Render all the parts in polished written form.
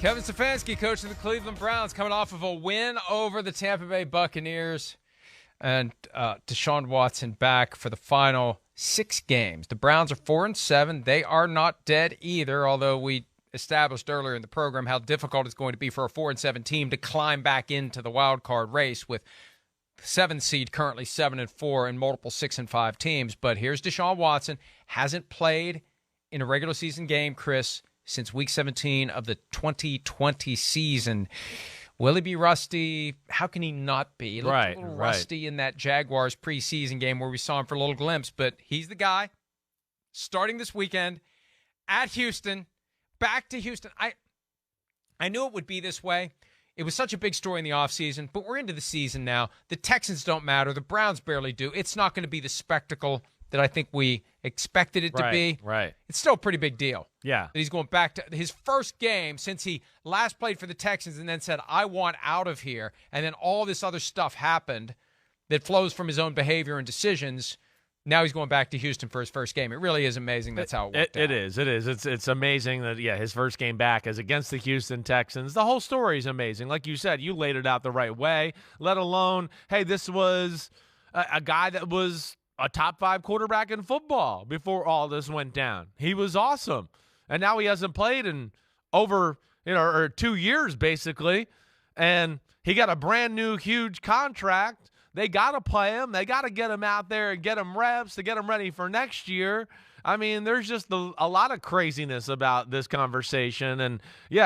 Kevin Stefanski, coach of the Cleveland Browns, coming off of a win over the Tampa Bay Buccaneers. And Deshaun Watson back for the final 6 games. The Browns are 4-7. They are not dead either, although we established earlier in the program how difficult it's going to be for a 4-7 team to climb back into the wild card race with 7 seed currently 7-4 and multiple 6-5 teams. But here's Deshaun Watson. Hasn't played in a regular season game, Chris, since week 17 of the 2020 season. Will he be rusty? How can he not be? He looked a little rusty in that Jaguars preseason game where we saw him for a little glimpse, but he's the guy starting this weekend at Houston, back to Houston. I knew it would be this way. It was such a big story in the offseason, but we're into the season now. The Texans don't matter. The Browns barely do. It's not going to be the spectacle that I think we expected it to be. Right. It's still a pretty big deal. Yeah. That he's going back to his first game since he last played for the Texans and then said, I want out of here. And then all this other stuff happened that flows from his own behavior and decisions. Now he's going back to Houston for his first game. It really is amazing that's how it worked out. It is. It's amazing that, his first game back is against the Houston Texans. The whole story is amazing. Like you said, you laid it out the right way, let alone, hey, this was a guy that was a top 5 quarterback in football before all this went down. He was awesome. And now he hasn't played in over, or 2 years basically. And he got a brand new huge contract. They got to play him. They got to get him out there and get him reps to get him ready for next year. I mean, there's just a lot of craziness about this conversation. And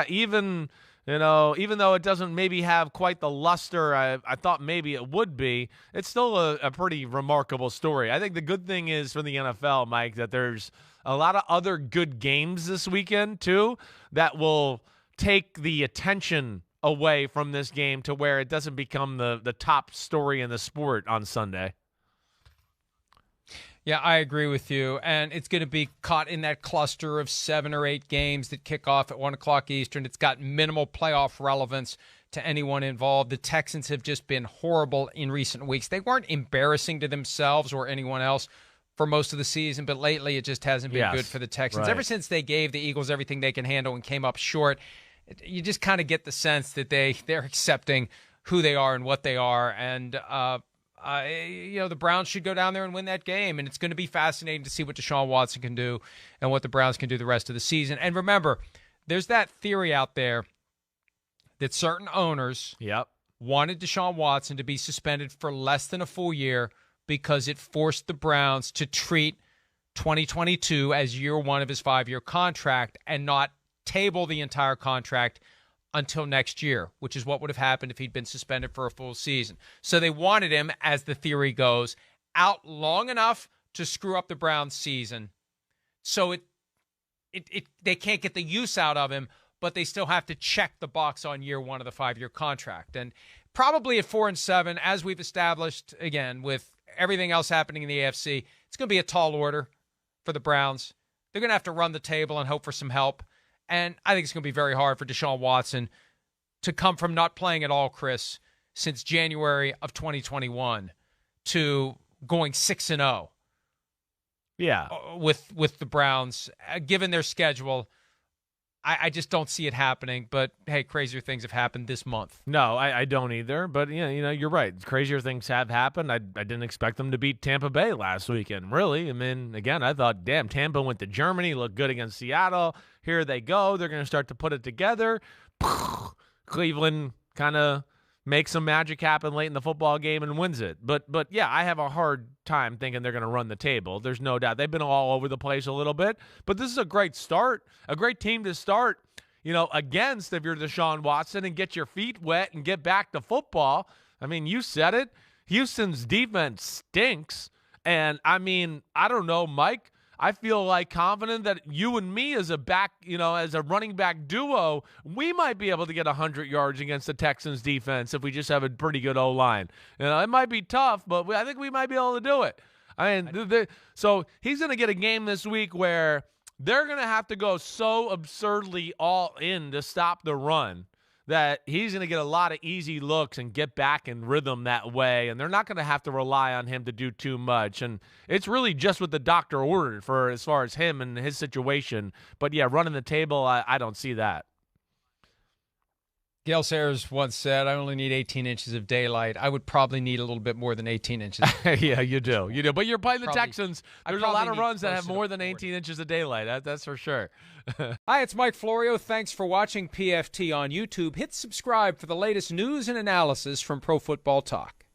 even though it doesn't maybe have quite the luster I thought maybe it would be, it's still a pretty remarkable story. I think the good thing is for the NFL, Mike, that there's a lot of other good games this weekend, too, that will take the attention away from this game to where it doesn't become the top story in the sport on Sunday. Yeah, I agree with you. And it's going to be caught in that cluster of 7 or 8 games that kick off at 1 o'clock Eastern. It's got minimal playoff relevance to anyone involved. The Texans have just been horrible in recent weeks. They weren't embarrassing to themselves or anyone else for most of the season, but lately it just hasn't been good for the Texans. Right. Ever since they gave the Eagles everything they can handle and came up short, you just kind of get the sense that they're accepting who they are and what they are. And, the Browns should go down there and win that game. And it's going to be fascinating to see what Deshaun Watson can do and what the Browns can do the rest of the season. And remember, there's that theory out there that certain owners wanted Deshaun Watson to be suspended for less than a full year because it forced the Browns to treat 2022 as year 1 of his 5-year contract and not table the entire contract until next year, which is what would have happened if he'd been suspended for a full season. So they wanted him, as the theory goes, out long enough to screw up the Browns season. So they can't get the use out of him, but they still have to check the box on year 1 of the 5-year contract. And probably at 4-7, as we've established, again, with everything else happening in the AFC, it's going to be a tall order for the Browns. They're going to have to run the table and hope for some help. And I think it's going to be very hard for Deshaun Watson to come from not playing at all, Chris, since January of 2021 to going 6-0. Yeah. With the Browns, given their schedule. I just don't see it happening. But, hey, crazier things have happened this month. No, I don't either. But, you're right. Crazier things have happened. I didn't expect them to beat Tampa Bay last weekend, really. I mean, again, I thought, damn, Tampa went to Germany, looked good against Seattle. Here they go. They're going to start to put it together. Cleveland kind of makes some magic happen late in the football game and wins it. But yeah, I have a hard time thinking they're going to run the table. There's no doubt. They've been all over the place a little bit. But this is a great start, a great team to start, against if you're Deshaun Watson and get your feet wet and get back to football. I mean, you said it. Houston's defense stinks. And, I mean, I don't know, Mike. I feel like confident that you and me as a back, as a running back duo, we might be able to get 100 yards against the Texans defense if we just have a pretty good O-line. It might be tough, but I think we might be able to do it. I mean, so he's going to get a game this week where they're going to have to go so absurdly all in to stop the run that he's going to get a lot of easy looks and get back in rhythm that way, and they're not going to have to rely on him to do too much. And it's really just what the doctor ordered for as far as him and his situation. But, yeah, running the table, I don't see that. Gale Sayers once said, I only need 18 inches of daylight. I would probably need a little bit more than 18 inches. Yeah, you do. You do. But you're playing the Probably- Texans. I There's a lot probably of need runs that have closer to more than 40. 18 inches of daylight. That's for sure. Hi, it's Mike Florio. Thanks for watching PFT on YouTube. Hit subscribe for the latest news and analysis from Pro Football Talk.